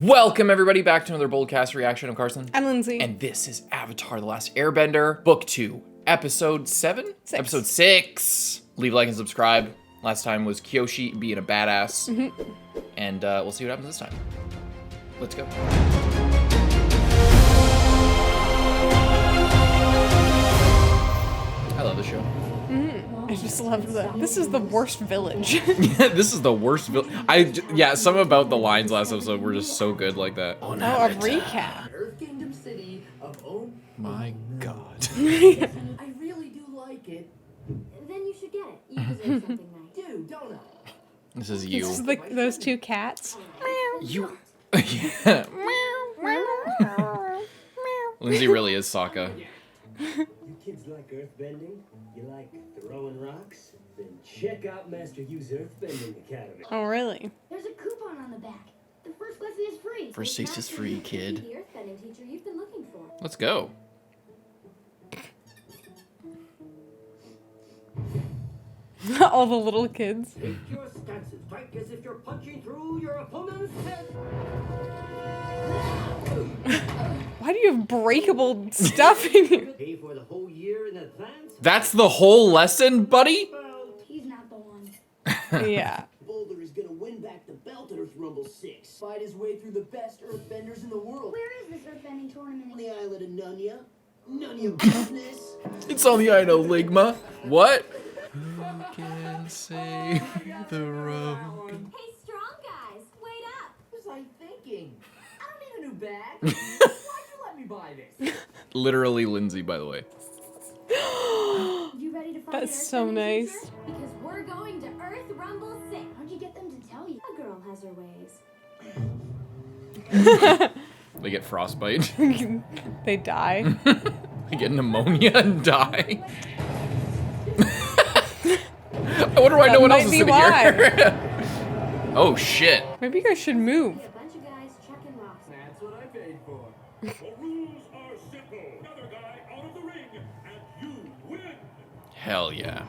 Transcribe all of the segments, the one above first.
Welcome everybody back to another BOLDcast reaction. I'm Carson. I'm Lindsay. And this is Avatar: The Last Airbender, Book 2, Episode 7? Episode 6. Leave a like and subscribe. Last time was Kyoshi being a badass. And we'll see what happens this time. Let's go. I love the show. I just love this is the worst village. This is the worst village. Yeah, some about the lines last episode were just so good like that. Oh, a recap. Earth Kingdom City of My God. I really do like it. Then you should get it. You deserve something nice. Do, don't I? This is you. This is like those two cats. You. Yeah. Lindsay really is Sokka. You kids like earthbending? You like throwing rocks? Then check out Master Yu's Earthbending Academy. Oh, really? There's a coupon on the back. The first lesson is free. First taste is free, kid. The earthbending teacher you've been looking for. Let's go. All the little kids. Take your stances. Strike as if you're punching through your opponent's head. Why do you have breakable stuff in you? Pay for the whole year in advance? That's the whole lesson, buddy? Well, He's not the one. Yeah. Boulder is gonna win back the belt at Earth Rumble 6. Fight his way through the best earthbenders in the world. Where is this earthbending tournament? On the island of Nunya. None of your business. It's on the Ino Ligma. What? Who can save the road? Hey, strong guys, wait up. What was I thinking? I don't need a new bag. Why'd you let me buy this? Literally Lindsay, by the way. You ready to find That's an so earthbending nice. teacher? Because we're going to Earth Rumble 6. How'd you get them to tell you? A girl has her ways. They get frostbite. They die. They get pneumonia and die. I wonder why no one else is might be sitting why. here. Oh shit. Maybe you guys should move. A bunch of guys chucking rocks. That's what I paid for. The rules are simple. Another guy out of the ring, and you win. Hell yeah. The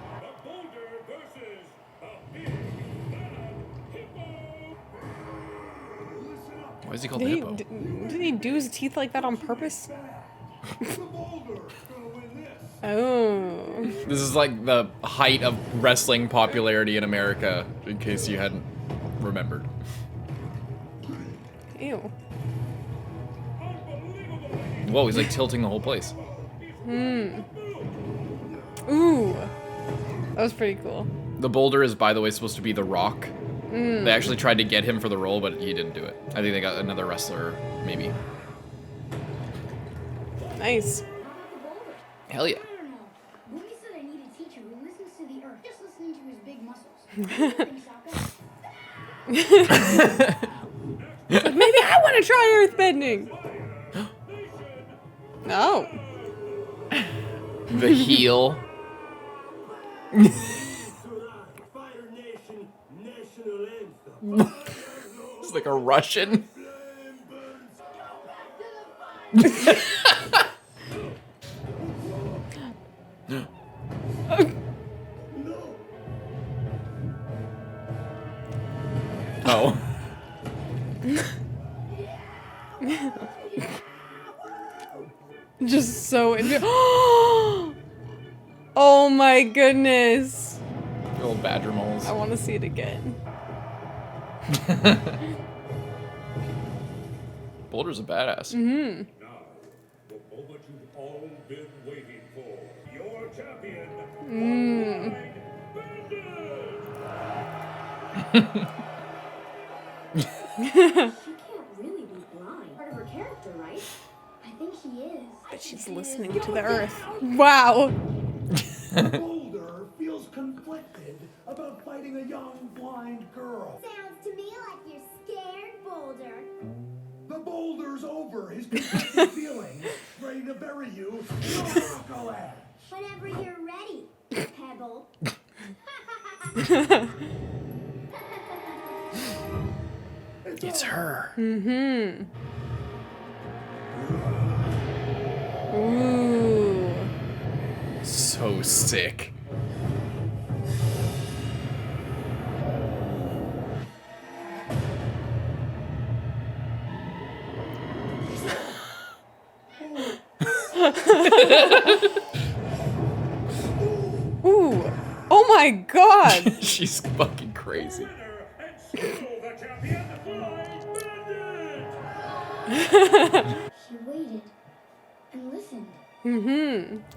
boulder versus a big bad hippo. Listen up. Why is he called the Did he, hippo? did he do his teeth like that on purpose? The boulder's gonna win this. Oh. This is like the height of wrestling popularity in America, in case you hadn't remembered. Ew. Whoa, he's like tilting the whole place. Ooh. That was pretty cool. The boulder is, by the way, supposed to be the Rock. They actually tried to get him for the role, but he didn't do it. I think they got another wrestler, maybe. Nice. How about the boulder? Hell yeah. I don't know. Boomy said I need a teacher who listens to the earth, just listening to his big muscles. Think, Sokka? Maybe I want to try earthbending. No. The heel. Fire Nation National Anthem. It's like a Russian. Oh. Just so into. Oh my goodness. Your old badger moles. I want to see it again. Now, Boulder's a badass. the moment you've all been waiting for. Your champion, She can't really be blind. Part of her character, right? I think she is. But she's listening to the earth. Wow. Boulder feels conflicted about fighting a young blind girl. Sounds to me like you're scared, Boulder. The boulder's over his conflicted feelings, ready to bury you in a rock-a-land. Whenever you're ready, Pebble. It's her. Ooh. So sick. Ooh. Oh my god. She's fucking crazy. Winner and still the champion, Blind Bandit! She waited and listened.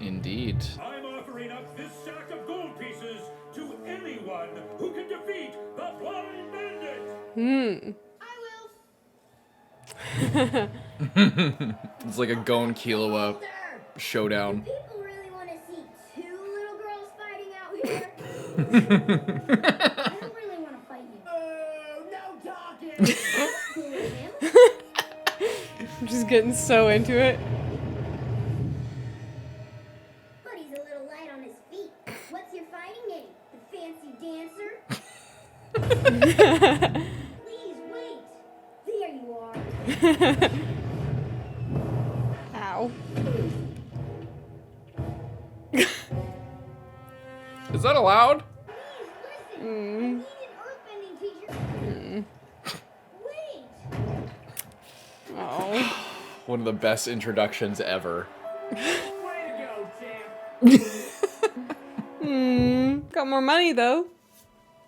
Indeed. I'm offering up this sack of gold pieces to anyone who can defeat the Blind Bandit! I will. It's like a Gon Killua showdown. People really want to see two little girls fighting out here. I don't really want to fight you. Oh, no talking! Who is him? I'm just getting so into it. But he's a little light on his feet. What's your fighting name? The fancy dancer? Please wait. There you are. Ow. Is that allowed? Please listen. I need an earthbending teacher. Wait. Oh. One of the best introductions ever. Way to go, champ! Got more money though.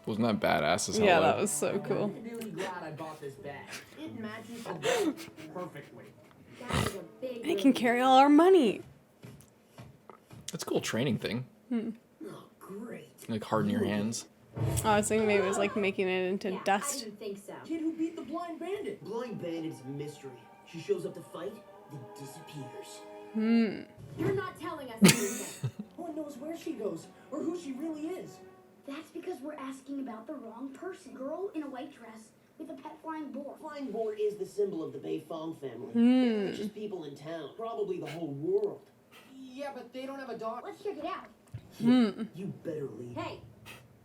Wasn't that badass as hell? Yeah, though? that was so cool. I'm really glad I bought this bag. It matches the belt perfectly. That is a big It can carry all our money. That's a cool training thing. Oh, great. Like harden your hands. Oh, I was thinking maybe it was like making it into I dust. didn't think so. Kid who beat the Blind Bandit. Blind Bandit's a mystery. She shows up to fight, then disappears. You're not telling us anything. No one knows where she goes or who she really is. That's because we're asking about the wrong person. Girl in a white dress with a pet flying boar. Flying boar is the symbol of the Bei Fong family. The richest people in town, probably the whole world. Yeah, but they don't have a dog. Let's check it out. You better leave. Hey,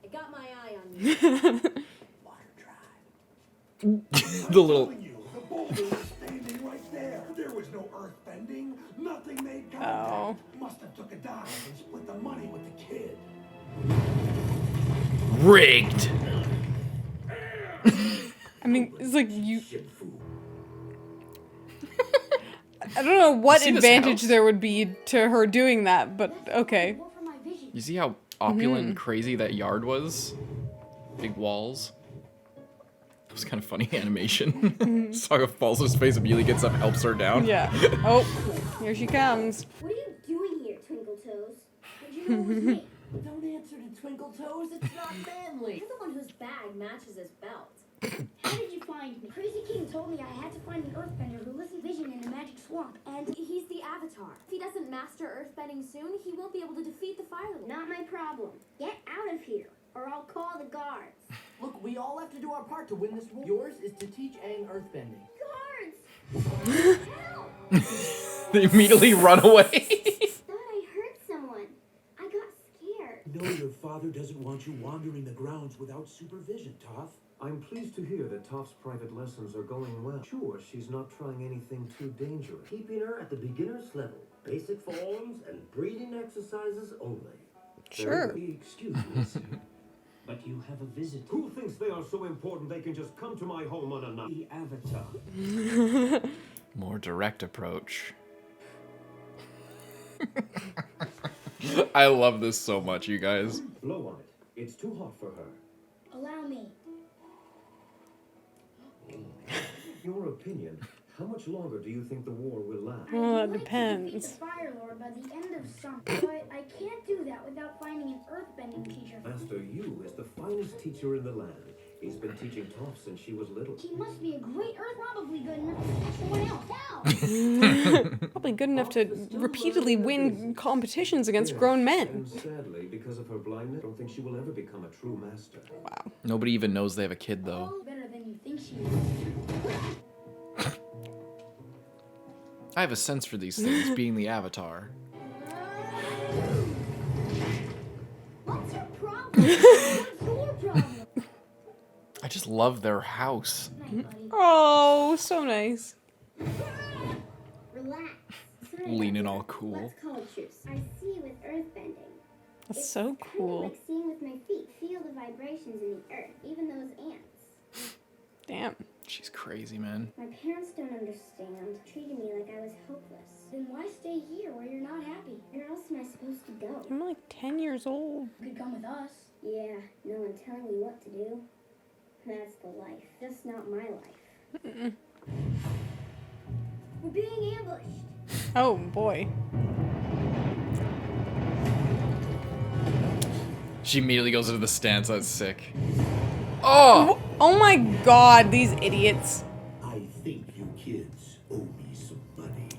I got my eye on you. Water Drive. The little. Telling you, the boulder is standing right there. There was no earth bending. Nothing made contact. Oh. Must have took a dive and split the money with the kid. Rigged. I mean, it's like you. Shit fool. I don't know what See this advantage house? there would be to her doing that, but okay. More for my vision. You see how opulent and crazy that yard was? Big walls. It was kind of funny animation. Saga falls to his face, immediately gets up, helps her down. Yeah. Oh, here she comes. What are you doing here, Twinkle Toes? Did you know it was me? Don't answer to Twinkle Toes, it's not manly. You're the one whose bag matches his belt. How did you find me? Crazy King told me I had to find an earthbender who listens vision in the magic swamp, and he's the Avatar. If he doesn't master earthbending soon, he won't be able to defeat the Fire Lord. Not my problem. Get out of here, or I'll call the guards. Look, we all have to do our part to win this war. Yours is to teach Aang earthbending. Guards! Help! They immediately run away. Thought I hurt someone. I got scared. No, your father doesn't want you wandering the grounds without supervision, Toph. I'm pleased to hear that Toph's private lessons are going well. Sure, she's not trying anything too dangerous. Keeping her at the beginner's level. Basic forms and breathing exercises only. Sure. Excuse me, sir. But you have a visitor. Who thinks they are so important they can just come to my home on a night? The Avatar. More direct approach. I love this so much, you guys. Blow on it. It's too hot for her. Allow me. Your opinion. How much longer do you think the war will last? Well, I'd it like depends. To defeat the Fire Lord by the end of summer, but I can't do that without finding an earthbending teacher. Master Yu is the finest teacher in the land. He's been teaching Toph since she was little. He must be a great earth, probably good enough to catch someone else. Help! Probably good enough to repeatedly win competitions against grown men. And sadly, because of her blindness, I don't think she will ever become a true master. Wow. Nobody even knows they have a kid, though. Oh, better than you think she is. I have a sense for these things, being the Avatar. What's your problem? What's your problem? I just love their house. Night, buddy. Oh, so nice. Relax. Leaning all cool. Let's call it truce. I see with earthbending. That's so Kind of cool. like seeing with my feet. Feel the vibrations in the earth, even those ants. Damn. She's crazy, man. My parents don't understand. Treated me like I was hopeless. Then why stay here where you're not happy? Where else am I supposed to go? I'm like 10 years old. You could come with us. Yeah, no one telling me what to do. That's the life. Just not my life. We're being ambushed. Oh boy. She immediately goes into the stance. That's sick. Oh! Oh my god, these idiots. I think you kids owe me some money.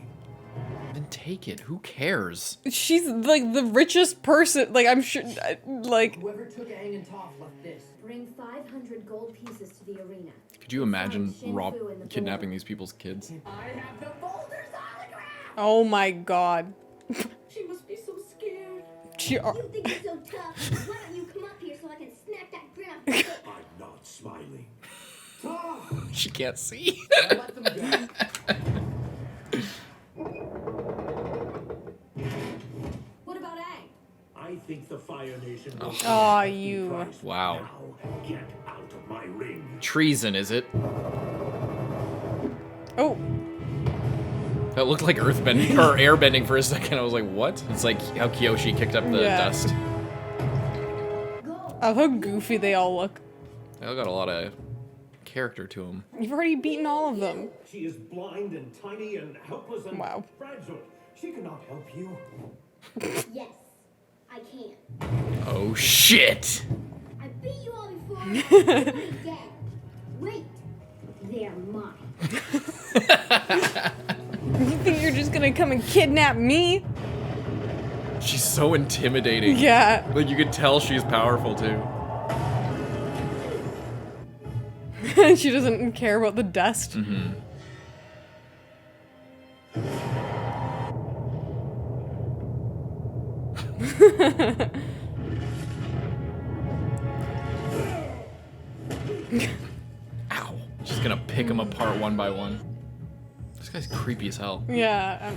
Then take it. Who cares? She's like the richest person. Like, I'm sure, like, Whoever took Aang and Toph left this. Bring 500 gold pieces to the arena. Could you imagine kidnapping these people's kids? I have the Boulder's autograph! oh my god. She must be so scared. She, You think you're so tough? Why don't you come up here so I can smack that grin off your face? I'm not smiling. She can't see. Let them go. What about Aang? I think the Fire Nation will Aw, pay a hefty you. Wow. price. Now, get out of my ring. Treason, is it? oh. That looked like earthbending or airbending for a second. I was like, what? It's like how Kyoshi kicked up the Yeah. dust. Go. I love how goofy they all look. They all got a lot of character to them. You've already beaten all of them. She is blind and tiny and helpless and Wow. fragile. She cannot help you. Yes, I can. Oh shit! I beat you all before. I'll do it again. Wait, they're mine. You think you're just gonna come and kidnap me? She's so intimidating. Yeah. Like you could tell she's powerful too. She doesn't care about the dust. Mm-hmm. Ow. She's gonna pick them apart one by one. This guy's creepy as hell. Yeah.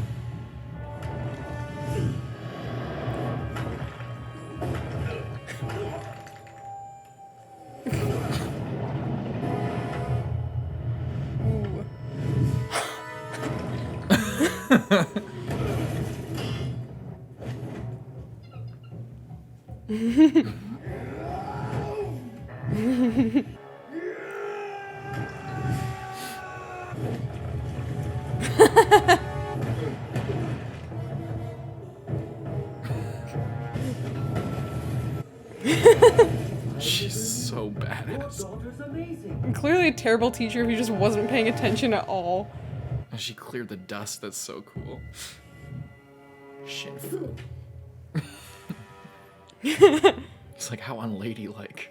Ooh. She's so badass. Daughter's amazing. Clearly a terrible teacher if he just wasn't paying attention at all. And she cleared the dust. That's so cool. Shinfu. It's like how unladylike.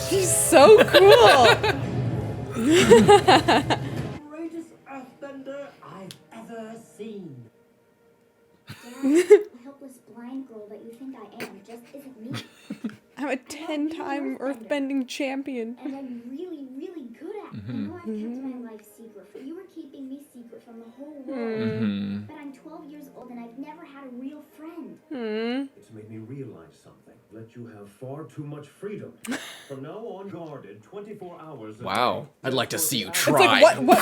She's so cool. Greatest earthbender I've ever seen. Dad, the helpless blind girl that you think I am just isn't me. I'm a 10-time earthbending champion. And I'm really, really good at it. I know I've kept my life secret, but you were keeping me secret from the whole world. Mm-hmm. But I'm 12 years old and I've never had a real friend. It's made me realize something. Let you have far too much freedom. From now on, guarded 24 hours. a Wow. day. I'd like to see you It's try. like, what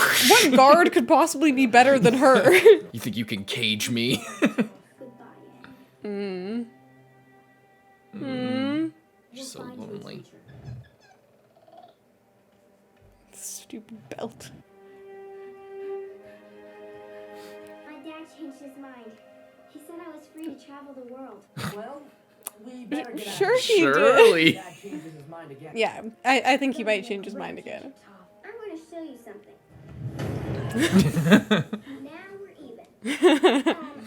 guard could possibly be better than her? You think you can cage me? Goodbye, Anne. She's so We'll find you a lonely. teacher. Stupid belt. My dad changed his mind. He said I was free to travel the world. Well, we better get out Sure of he did. Surely. Dad changes his mind again. Yeah, I think he might change his mind again. I'm going to show you something. Now we're even.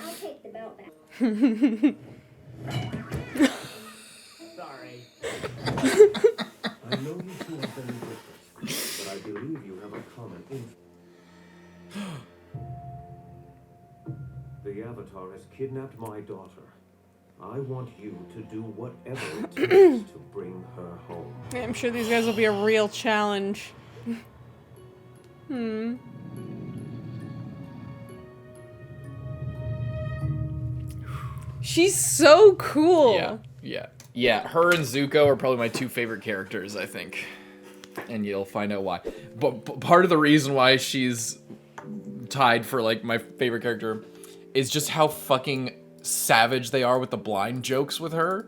I'll take the belt back. Sorry. I know you two are very different, but I believe you have a common interest. The Avatar has kidnapped my daughter. I want you to do whatever it takes to bring her home. I'm sure these guys will be a real challenge. She's so cool. Yeah. Her and Zuko are probably my 2 favorite characters, I think. And you'll find out why. But part of the reason why she's tied for like my favorite character is just how fucking savage they are with the blind jokes with her.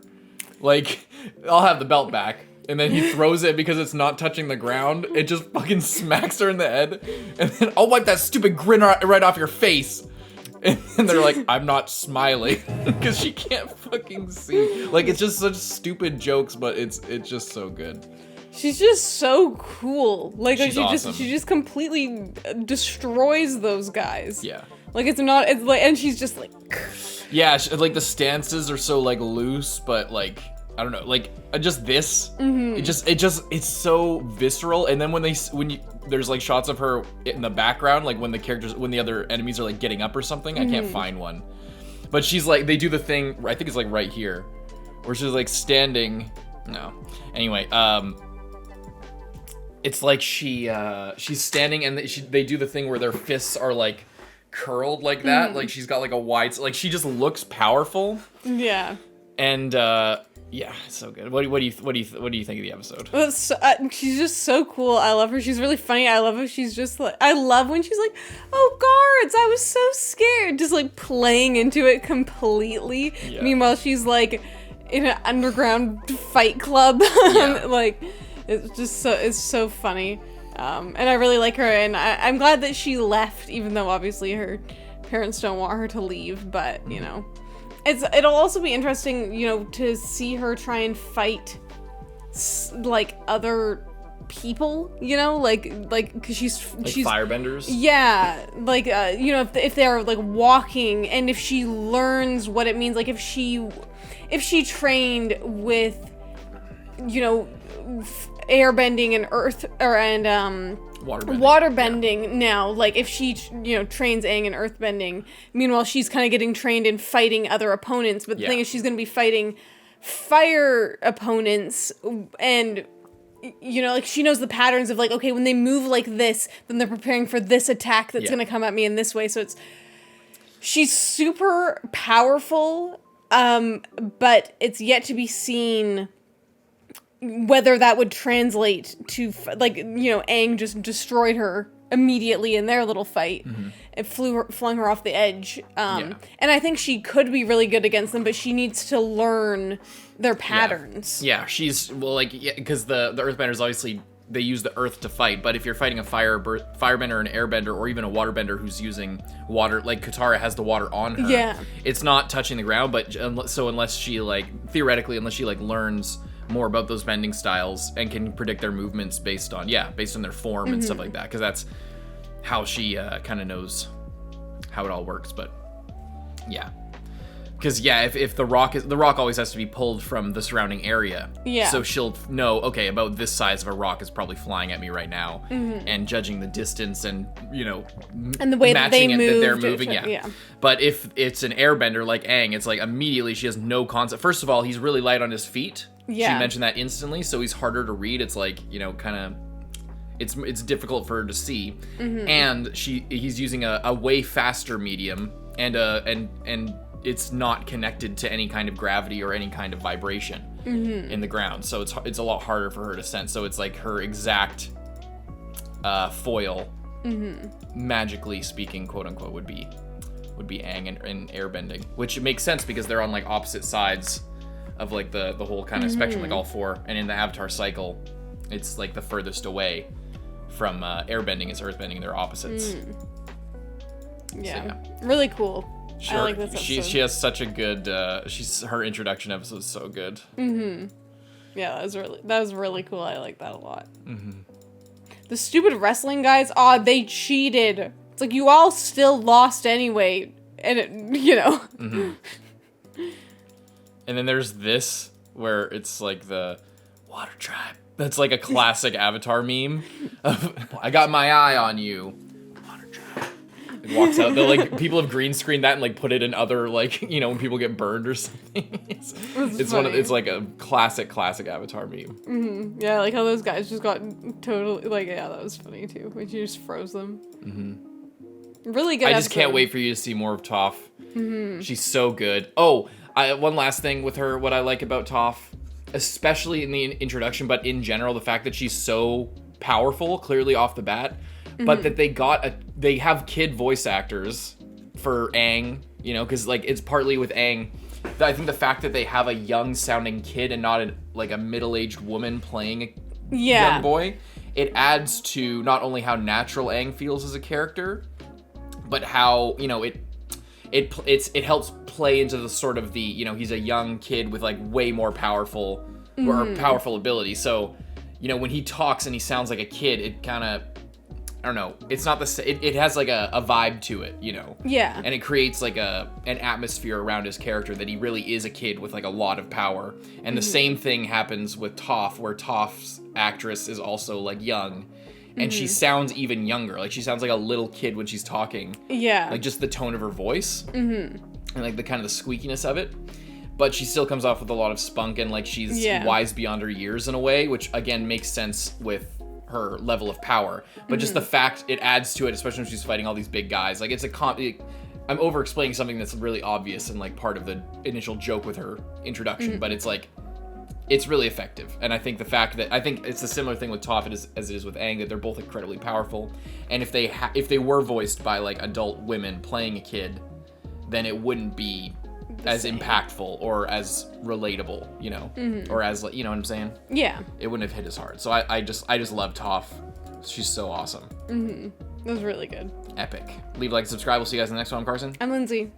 Like, I'll have the belt back. And then he throws it because it's not touching the ground. It just fucking smacks her in the head. And then, I'll wipe that stupid grin right off your face. And they're like, I'm not smiling because she can't fucking see. Like, it's just such stupid jokes, but it's just so good. She's just so cool. Like She's awesome. she just completely destroys those guys. Yeah. Like it's like, and she's just like. Yeah, like the stances are so like loose, but like I don't know, like just this. It's so visceral. And then when there's like shots of her in the background, like when the other enemies are like getting up or something, I can't find one. But she's like, they do the thing. I think it's like right here, where she's like standing. No. Anyway, it's like she's standing and they do the thing where their fists are like curled like that. Like she's got like a wide, like she just looks powerful. Yeah. And yeah, so good. What do you think of the episode? Well, she's just so cool. I love her. She's really funny. I love how she's just like, I love when she's like, oh, guards, I was so scared. Just like playing into it completely. Yeah. Meanwhile, she's like in an underground fight club. Yeah. Like, it's so funny. And I really like her. And I'm glad that she left, even though obviously her parents don't want her to leave. But, you know. It'll also be interesting, you know, to see her try and fight, like, other people, you know, like, cause she's firebenders. Yeah, like, you know, if they're like walking, and if she learns what it means, like, if she trained with, you know, airbending and waterbending now, like if she, you know, trains Aang in earthbending, meanwhile she's kind of getting trained in fighting other opponents, but the thing is she's going to be fighting fire opponents, and you know, like she knows the patterns of like, okay, when they move like this, then they're preparing for this attack that's going to come at me in this way. So she's super powerful, but it's yet to be seen whether that would translate to, like, you know, Aang just destroyed her immediately in their little fight. It flung her off the edge. And I think she could be really good against them, but she needs to learn their patterns. Yeah, she's, well, like, because the earthbenders, obviously, they use the earth to fight, but if you're fighting a firebender, an airbender, or even a waterbender who's using water, like Katara has the water on her, it's not touching the ground, but so unless she, like, theoretically, unless she, like, learns more about those bending styles and can predict their movements based on their form and stuff like that, because that's how she kind of knows how it all works. But because if the rock always has to be pulled from the surrounding area, so she'll know, okay, about this size of a rock is probably flying at me right now, and judging the distance and, you know, and the way that they're moving. But if it's an airbender like Aang, it's like immediately she has no concept. First of all, he's really light on his feet. She mentioned that instantly, so he's harder to read. It's like, you know, kind of, it's difficult for her to see, and he's using a way faster medium, and it's not connected to any kind of gravity or any kind of vibration in the ground, so it's a lot harder for her to sense. So it's like her exact foil, magically speaking, quote unquote, would be Aang in airbending, which makes sense because they're on like opposite sides of like the whole kind of spectrum, like all four, and in the Avatar cycle, it's like the furthest away from airbending is earthbending, and they're opposites. Really cool. I like this episode. She has such a good her introduction episode is so good. Yeah, that was really cool. I like that a lot. The stupid wrestling guys, they cheated. It's like, you all still lost anyway, and it, you know. And then there's this, where it's like the water tribe. That's like a classic Avatar meme. I got my eye on you. Water tribe. walks out. They'll like people have green screened that and like put it in other like when people get burned or something. It's like a classic Avatar meme. Yeah, like how those guys just got totally like that was funny too when she just froze them. Really good. I just can't wait for you to see more of Toph. She's so good. Oh, one last thing with her. What I like about Toph, especially in the introduction, but in general, the fact that she's so powerful, clearly off the bat, but that they have kid voice actors for Aang, because like it's partly with Aang. I think the fact that they have a young sounding kid and not a middle-aged woman playing a young boy, it adds to not only how natural Aang feels as a character, but how it helps play into the sort of the he's a young kid with like way more powerful ability. So when he talks and he sounds like a kid, it kind of, I don't know, it's not the same. It has like a vibe to it, Yeah. And it creates like an atmosphere around his character that he really is a kid with like a lot of power. And the same thing happens with Toph, where Toph's actress is also like young. And she sounds even younger. Like she sounds like a little kid when she's talking. Yeah. Like just the tone of her voice. And like the kind of the squeakiness of it. But she still comes off with a lot of spunk and like she's wise beyond her years in a way, which again makes sense with her level of power. But just the fact it adds to it, especially when she's fighting all these big guys. Like it's I'm over explaining something that's really obvious and like part of the initial joke with her introduction, but it's like, it's really effective. And I think the fact that, I think it's a similar thing with Toph as it is with Aang, that they're both incredibly powerful. And if they were voiced by like adult women playing a kid, then it wouldn't be as impactful or as relatable, or as like, you know what I'm saying? Yeah. It wouldn't have hit as hard. So I just love Toph. She's so awesome. It was really good. Epic. Leave a like and subscribe. We'll see you guys in the next one. I'm Carson. I'm Lindsay.